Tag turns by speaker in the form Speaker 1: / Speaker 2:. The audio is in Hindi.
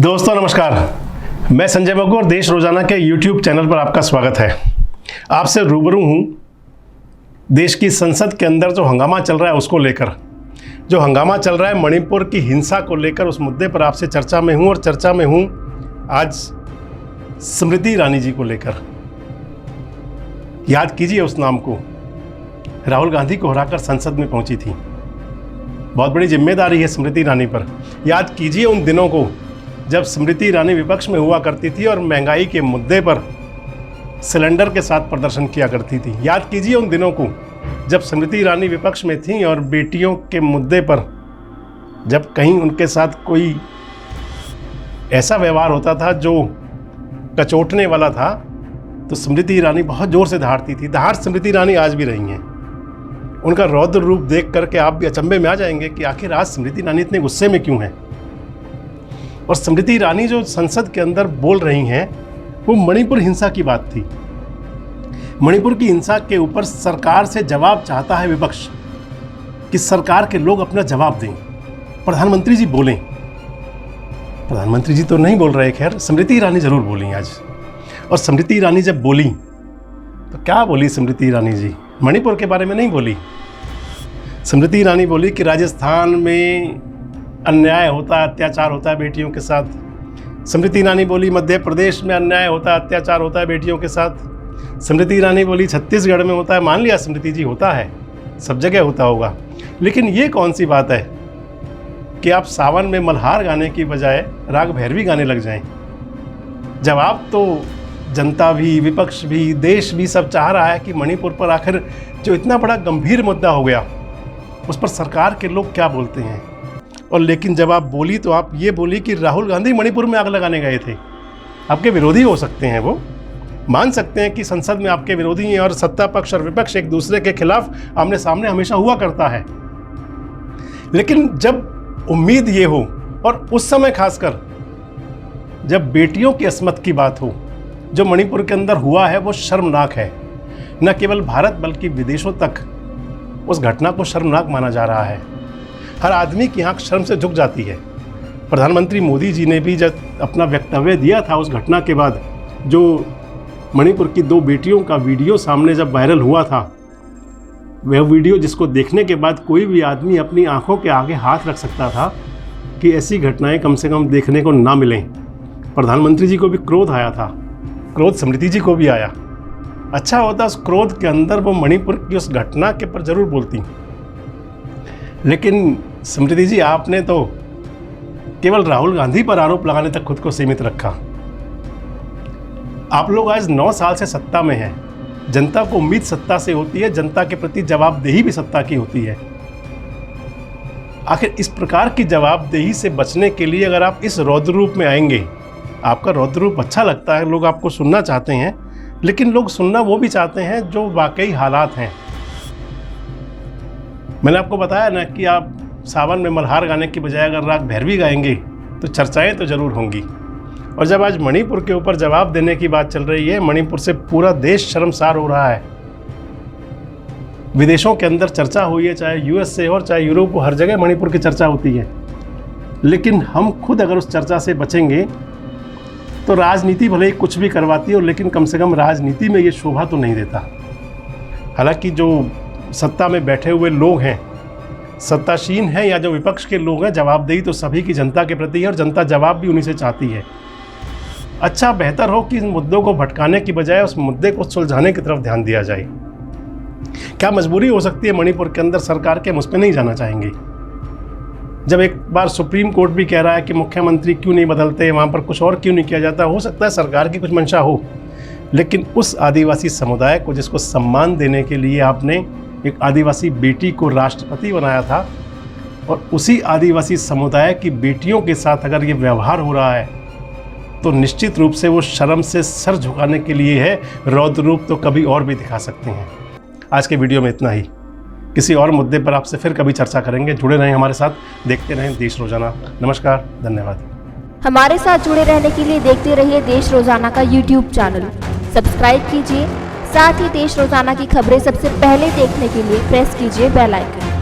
Speaker 1: दोस्तों नमस्कार, मैं संजय बग्गू और देश रोजाना के YouTube चैनल पर आपका स्वागत है। आपसे रूबरू हूँ देश की संसद के अंदर जो हंगामा चल रहा है उसको लेकर। जो हंगामा चल रहा है मणिपुर की हिंसा को लेकर, उस मुद्दे पर आपसे चर्चा में हूँ। और चर्चा में हूँ आज स्मृति ईरानी जी को लेकर। याद कीजिए उस नाम को, राहुल गांधी को हराकर संसद में पहुंची थी। बहुत बड़ी जिम्मेदारी है स्मृति ईरानी पर। याद कीजिए उन दिनों को जब स्मृति ईरानी विपक्ष में हुआ करती थी और महंगाई के मुद्दे पर सिलेंडर के साथ प्रदर्शन किया करती थी। याद कीजिए उन दिनों को जब स्मृति ईरानी विपक्ष में थी और बेटियों के मुद्दे पर जब कहीं उनके साथ कोई ऐसा व्यवहार होता था जो कचोटने वाला था तो स्मृति ईरानी बहुत ज़ोर से दहाड़ती थी। दहाड़ स्मृति ईरानी आज भी रही हैं। उनका रौद्र रूप देख करके आप भी अचंभे में आ जाएंगे कि आखिर आज स्मृति ईरानी इतने गुस्से में क्यों हैं। और स्मृति ईरानी जो संसद के अंदर बोल रही हैं वो मणिपुर हिंसा की बात थी। मणिपुर की हिंसा के ऊपर सरकार से जवाब चाहता है विपक्ष कि सरकार के लोग अपना जवाब दें, प्रधानमंत्री जी बोलें। प्रधानमंत्री जी तो नहीं बोल रहे, खैर स्मृति ईरानी जरूर बोली आज। और स्मृति ईरानी जब बोली तो क्या बोली स्मृति ईरानी जी? मणिपुर के बारे में नहीं बोली। स्मृति ईरानी बोली कि राजस्थान में अन्याय होता है, अत्याचार होता है बेटियों के साथ। स्मृति ईरानी बोली मध्य प्रदेश में अन्याय होता है, अत्याचार होता है बेटियों के साथ। स्मृति ईरानी बोली छत्तीसगढ़ में होता है। मान लिया स्मृति जी होता है, सब जगह होता होगा। लेकिन ये कौन सी बात है कि आप सावन में मल्हार गाने की बजाय राग भैरवी गाने लग जाएं? जवाब तो जनता भी, विपक्ष भी, देश भी सब चाह रहा है कि मणिपुर पर आखिर जो इतना बड़ा गंभीर मुद्दा हो गया उस पर सरकार के लोग क्या बोलते हैं। और लेकिन जब आप बोली तो आप ये बोली कि राहुल गांधी मणिपुर में आग लगाने गए थे। आपके विरोधी हो सकते हैं, वो मान सकते हैं कि संसद में आपके विरोधी हैं और सत्ता पक्ष और विपक्ष एक दूसरे के खिलाफ आमने सामने हमेशा हुआ करता है। लेकिन जब उम्मीद ये हो और उस समय खासकर जब बेटियों की अस्मत की बात हो, जो मणिपुर के अंदर हुआ है वो शर्मनाक है। न केवल भारत बल्कि विदेशों तक उस घटना को शर्मनाक माना जा रहा है। हर आदमी की आंख शर्म से झुक जाती है। प्रधानमंत्री मोदी जी ने भी जब अपना वक्तव्य दिया था उस घटना के बाद, जो मणिपुर की दो बेटियों का वीडियो सामने जब वायरल हुआ था, वह वीडियो जिसको देखने के बाद कोई भी आदमी अपनी आंखों के आगे हाथ रख सकता था कि ऐसी घटनाएं कम से कम देखने को ना मिलें। प्रधानमंत्री जी को भी क्रोध आया था, क्रोध स्मृति जी को भी आया। अच्छा होता उस क्रोध के अंदर वो मणिपुर की उस घटना के पर जरूर बोलती। लेकिन स्मृति जी आपने तो केवल राहुल गांधी पर आरोप लगाने तक खुद को सीमित रखा। आप लोग आज 9 साल से सत्ता में हैं। जनता को उम्मीद सत्ता से होती है, जनता के प्रति जवाबदेही भी सत्ता की होती है। आखिर इस प्रकार की जवाबदेही से बचने के लिए अगर आप इस रौद्र रूप में आएंगे, आपका रौद्र रूप अच्छा लगता है, लोग आपको सुनना चाहते हैं, लेकिन लोग सुनना वो भी चाहते हैं जो वाकई हालात हैं। मैंने आपको बताया ना कि आप सावन में मल्हार गाने की बजाय अगर राग भैरवी गाएंगे तो चर्चाएं तो ज़रूर होंगी। और जब आज मणिपुर के ऊपर जवाब देने की बात चल रही है, मणिपुर से पूरा देश शर्मसार हो रहा है। विदेशों के अंदर चर्चा हुई है, चाहे यूएस से हो और चाहे यूरोप हो, हर जगह मणिपुर की चर्चा होती है। लेकिन हम खुद अगर उस चर्चा से बचेंगे तो राजनीति भले ही कुछ भी करवाती हो, लेकिन कम से कम राजनीति में ये शोभा तो नहीं देता। हालांकि जो सत्ता में बैठे हुए लोग हैं, सत्तासीन हैं या जो विपक्ष के लोग हैं, जवाबदेही तो सभी की जनता के प्रति है और जनता जवाब भी उन्हीं से चाहती है। अच्छा बेहतर हो कि इन मुद्दों को भटकाने की बजाय उस मुद्दे को सुलझाने की तरफ ध्यान दिया जाए। क्या मजबूरी हो सकती है मणिपुर के अंदर सरकार के, हम उस पर नहीं जाना चाहेंगे। जब एक बार सुप्रीम कोर्ट भी कह रहा है कि मुख्यमंत्री क्यों नहीं बदलते, वहाँ पर कुछ और क्यों नहीं किया जाता, हो सकता है सरकार की कुछ मंशा हो, लेकिन उस आदिवासी समुदाय को जिसको सम्मान देने के लिए आपने एक आदिवासी बेटी को राष्ट्रपति बनाया था, और उसी आदिवासी समुदाय की बेटियों के साथ अगर ये व्यवहार हो रहा है तो निश्चित रूप से वो शर्म से सर झुकाने के लिए है। रौद्र रूप तो कभी और भी दिखा सकते हैं। आज के वीडियो में इतना ही। किसी और मुद्दे पर आपसे फिर कभी चर्चा करेंगे। जुड़े रहें हमारे साथ, देखते रहें देश रोजाना। नमस्कार, धन्यवाद।
Speaker 2: हमारे साथ जुड़े रहने के लिए देखते रहिए देश रोजाना का YouTube चैनल सब्सक्राइब कीजिए। साथ ही देश रोजाना की खबरें सबसे पहले देखने के लिए प्रेस कीजिए बेल आइकन।